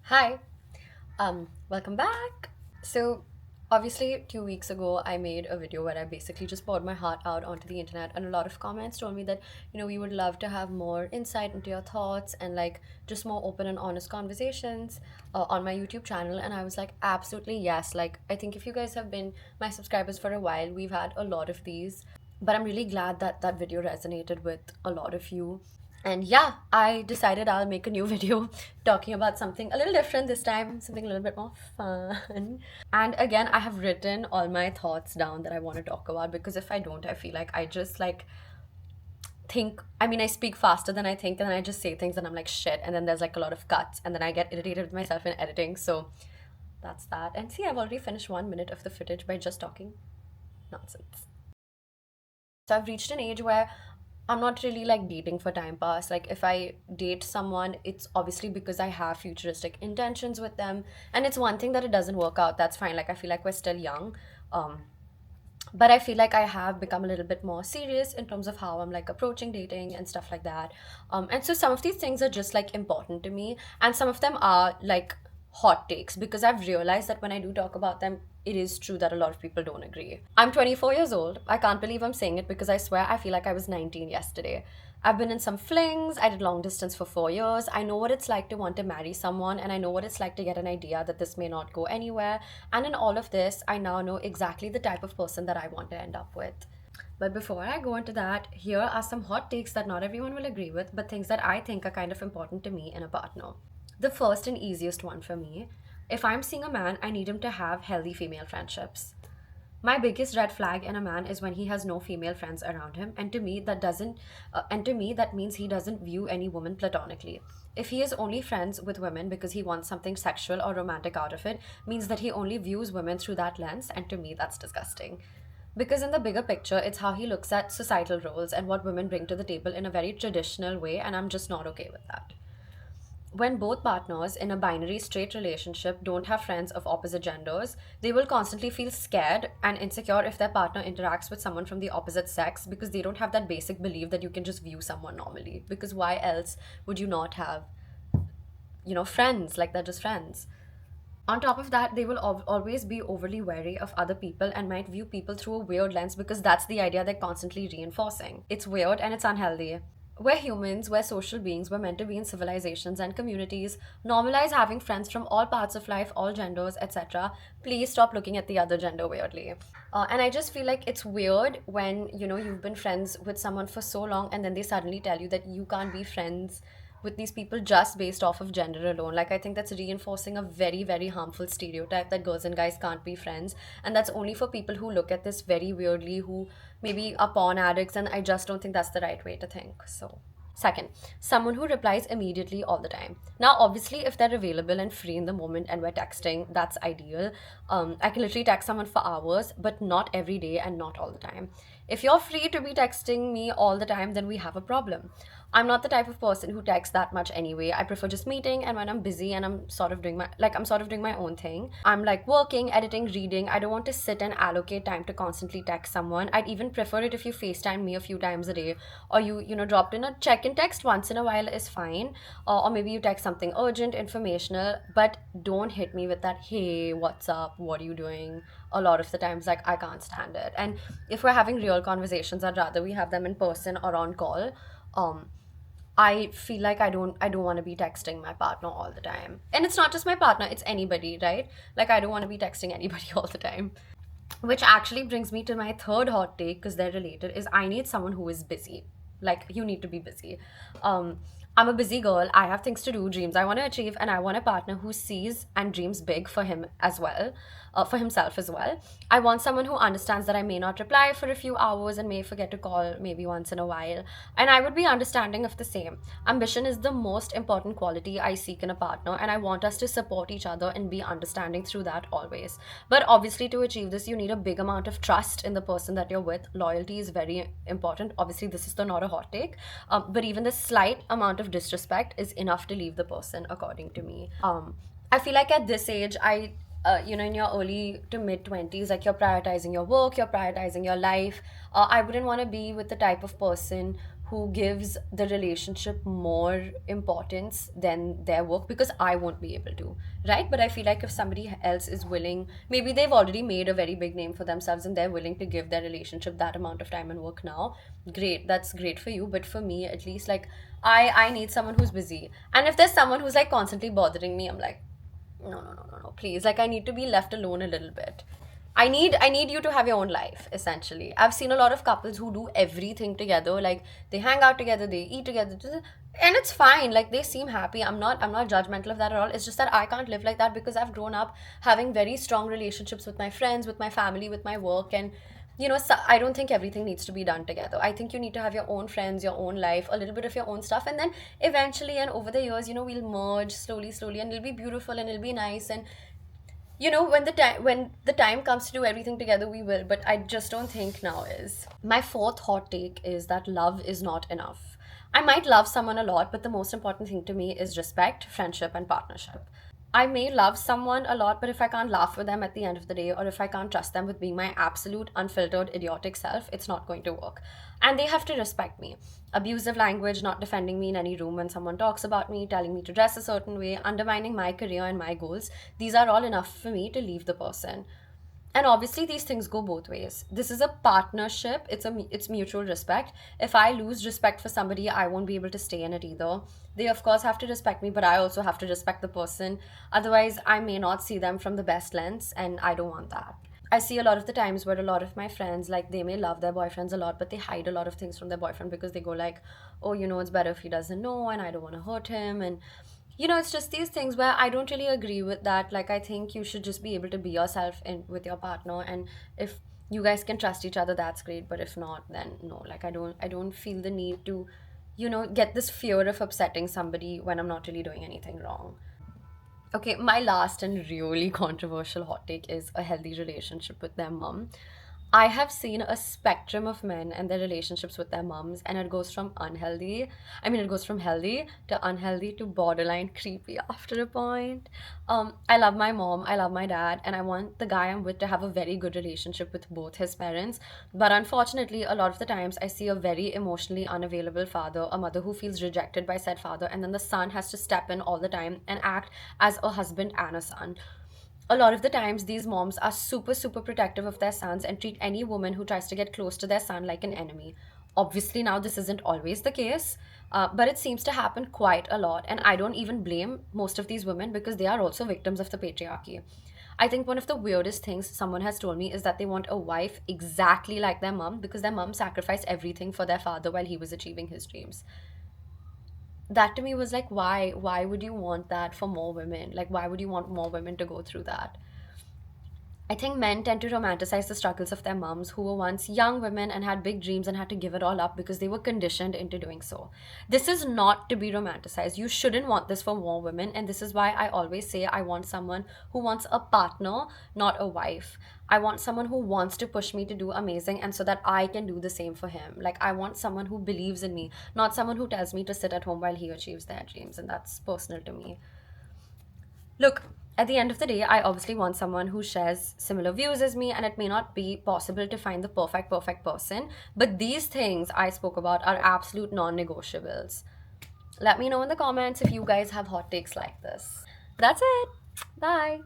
Hi, welcome back. So, obviously, 2 weeks ago, I made a video where I basically just poured my heart out onto the internet, and a lot of comments told me that, we would love to have more insight into your thoughts and like just more open and honest conversations on my YouTube channel. And I was like, absolutely yes. Like, I think if you guys have been my subscribers for a while, we've had a lot of these, but I'm really glad that that video resonated with a lot of you. And yeah, I decided I'll make a new video talking about something a little different this time, something a little bit more fun. And again, I have written all my thoughts down that I want to talk about because if I don't, I feel like I just like I speak faster than I think, and then I just say things and I'm like shit, and then there's like a lot of cuts, and then I get irritated with myself in editing. So that's that. And see, I've already finished 1 minute of the footage by just talking nonsense. So I've reached an age where I'm not really like dating for time pass. Like if I date someone, it's obviously because I have futuristic intentions with them. And it's one thing that it doesn't work out. That's fine. Like I feel like we're still young. Um, but I feel like I have become a little bit more serious in terms of how I'm like approaching dating and stuff like that. And so some of these things are just like important to me, and some of them are like hot takes because I've realized that when I do talk about them, it is true that a lot of people don't agree. I'm 24 years old. I can't believe I'm saying it because I swear I feel like I was 19 yesterday. I've been in some flings. I did long distance for 4 years. I know what it's like to want to marry someone, and I know what it's like to get an idea that this may not go anywhere. And in all of this, I now know exactly the type of person that I want to end up with. But before I go into that, here are some hot takes that not everyone will agree with, but things that I think are kind of important to me in a partner. The first and easiest one for me: if I'm seeing a man, I need him to have healthy female friendships. My biggest red flag in a man is when he has no female friends around him, and to me that means he doesn't view any woman platonically. If he is only friends with women because he wants something sexual or romantic out of it, means that he only views women through that lens, and to me that's disgusting. Because in the bigger picture, it's how he looks at societal roles and what women bring to the table in a very traditional way, and I'm just not okay with that. When both partners in a binary straight relationship don't have friends of opposite genders, they will constantly feel scared and insecure if their partner interacts with someone from the opposite sex because they don't have that basic belief that you can just view someone normally. Because why else would you not have, friends like they're just friends? On top of that, they will always be overly wary of other people and might view people through a weird lens because that's the idea they're constantly reinforcing. It's weird and it's unhealthy. We're humans, we're social beings, we're meant to be in civilizations and communities. Normalize having friends from all parts of life, all genders, etc. Please stop looking at the other gender weirdly. And I just feel like it's weird when, you've been friends with someone for so long and then they suddenly tell you that you can't be friends with these people just based off of gender alone. Like, I think that's reinforcing a very, very harmful stereotype that girls and guys can't be friends. And that's only for people who look at this very weirdly, who maybe are porn addicts. And I just don't think that's the right way to think. So, second, someone who replies immediately all the time. Now, obviously, if they're available and free in the moment and we're texting, that's ideal. I can literally text someone for hours, but not every day and not all the time. If you're free to be texting me all the time, then we have a problem. I'm not the type of person who texts that much anyway. I prefer just meeting, and when I'm busy and I'm sort of doing my own thing. I'm like working, editing, reading. I don't want to sit and allocate time to constantly text someone. I'd even prefer it if you FaceTime me a few times a day, or you dropped in a check-in text once in a while is fine. Or maybe you text something urgent, informational, but don't hit me with that, hey, what's up? What are you doing? A lot of the times, like, I can't stand it. And if we're having real conversations, I'd rather we have them in person or on call. Um, I feel like I don't want to be texting my partner all the time. And it's not just my partner, it's anybody, right? Like I don't want to be texting anybody all the time. Which actually brings me to my third hot take, because they're related, is I need someone who is busy. Like, you need to be busy. Um, I'm a busy girl. I have things to do, dreams I want to achieve, and I want a partner who sees and dreams big for him as well, for himself as well. I want someone who understands that I may not reply for a few hours and may forget to call maybe once in a while, and I would be understanding of the same. Ambition is the most important quality I seek in a partner, and I want us to support each other and be understanding through that always. But obviously, to achieve this, you need a big amount of trust in the person that you're with. Loyalty is very important. Obviously, this is not a hot take, but even the slight amount of disrespect is enough to leave the person, according to me. I feel like at this age, in your early to mid 20s, like you're prioritizing your work, you're prioritizing your life. I wouldn't want to be with the type of person who gives the relationship more importance than their work, because I won't be able to, right? But I feel like if somebody else is willing, maybe they've already made a very big name for themselves and they're willing to give their relationship that amount of time and work now, great, that's great for you. But for me, at least, like, I need someone who's busy. And if there's someone who's like constantly bothering me, I'm like, no, no, no, no, no, please. Like, I need to be left alone a little bit. I need you to have your own life, essentially. I've seen a lot of couples who do everything together. Like, they hang out together, they eat together, and it's fine. Like, they seem happy. I'm not judgmental of that at all. It's just that I can't live like that because I've grown up having very strong relationships with my friends, with my family, with my work, and so I don't think everything needs to be done together. I think you need to have your own friends, your own life, a little bit of your own stuff, and then eventually and over the years, we'll merge slowly, slowly, and it'll be beautiful and it'll be nice. And when the time comes to do everything together, we will. But I just don't think now is. My fourth hot take is that love is not enough. I might love someone a lot, but the most important thing to me is respect, friendship, and partnership. I may love someone a lot, but if I can't laugh with them at the end of the day, or if I can't trust them with being my absolute, unfiltered, idiotic self, it's not going to work. And they have to respect me. Abusive language, not defending me in any room when someone talks about me, telling me to dress a certain way, undermining my career and my goals, these are all enough for me to leave the person. And obviously these things go both ways. This is a partnership. It's mutual respect. If I lose respect for somebody, I won't be able to stay in it either. They of course have to respect me, but I also have to respect the person. Otherwise, I may not see them from the best lens, and I don't want that. I see a lot of the times where a lot of my friends, like, they may love their boyfriends a lot, but they hide a lot of things from their boyfriend because they go like, oh, it's better if he doesn't know, and I don't want to hurt him. And it's just these things where I don't really agree with that. Like, I think you should just be able to be yourself in with your partner, and if you guys can trust each other, that's great. But if not, then no. Like, I don't feel the need to, get this fear of upsetting somebody when I'm not really doing anything wrong. Okay, my last and really controversial hot take is a healthy relationship with their mom. I have seen a spectrum of men and their relationships with their moms, and it goes from it goes from healthy to unhealthy to borderline creepy after a point. I love my mom, I love my dad, and I want the guy I'm with to have a very good relationship with both his parents. But unfortunately, a lot of the times I see a very emotionally unavailable father, a mother who feels rejected by said father, and then the son has to step in all the time and act as a husband and a son. A lot of the times these moms are super super protective of their sons and treat any woman who tries to get close to their son like an enemy. Obviously now this isn't always the case, but it seems to happen quite a lot, and I don't even blame most of these women because they are also victims of the patriarchy. I think one of the weirdest things someone has told me is that they want a wife exactly like their mom because their mom sacrificed everything for their father while he was achieving his dreams. That to me was like, why would you want that for more women? Like, why would you want more women to go through that? I think men tend to romanticize the struggles of their moms who were once young women and had big dreams and had to give it all up because they were conditioned into doing so. This is not to be romanticized. You shouldn't want this for more women. And this is why I always say I want someone who wants a partner, not a wife. I want someone who wants to push me to do amazing and so that I can do the same for him. Like, I want someone who believes in me, not someone who tells me to sit at home while he achieves their dreams. And that's personal to me. Look, at the end of the day, I obviously want someone who shares similar views as me, and it may not be possible to find the perfect person, but these things I spoke about are absolute non negotiables. Let me know in the comments if you guys have hot takes like this. That's it. Bye.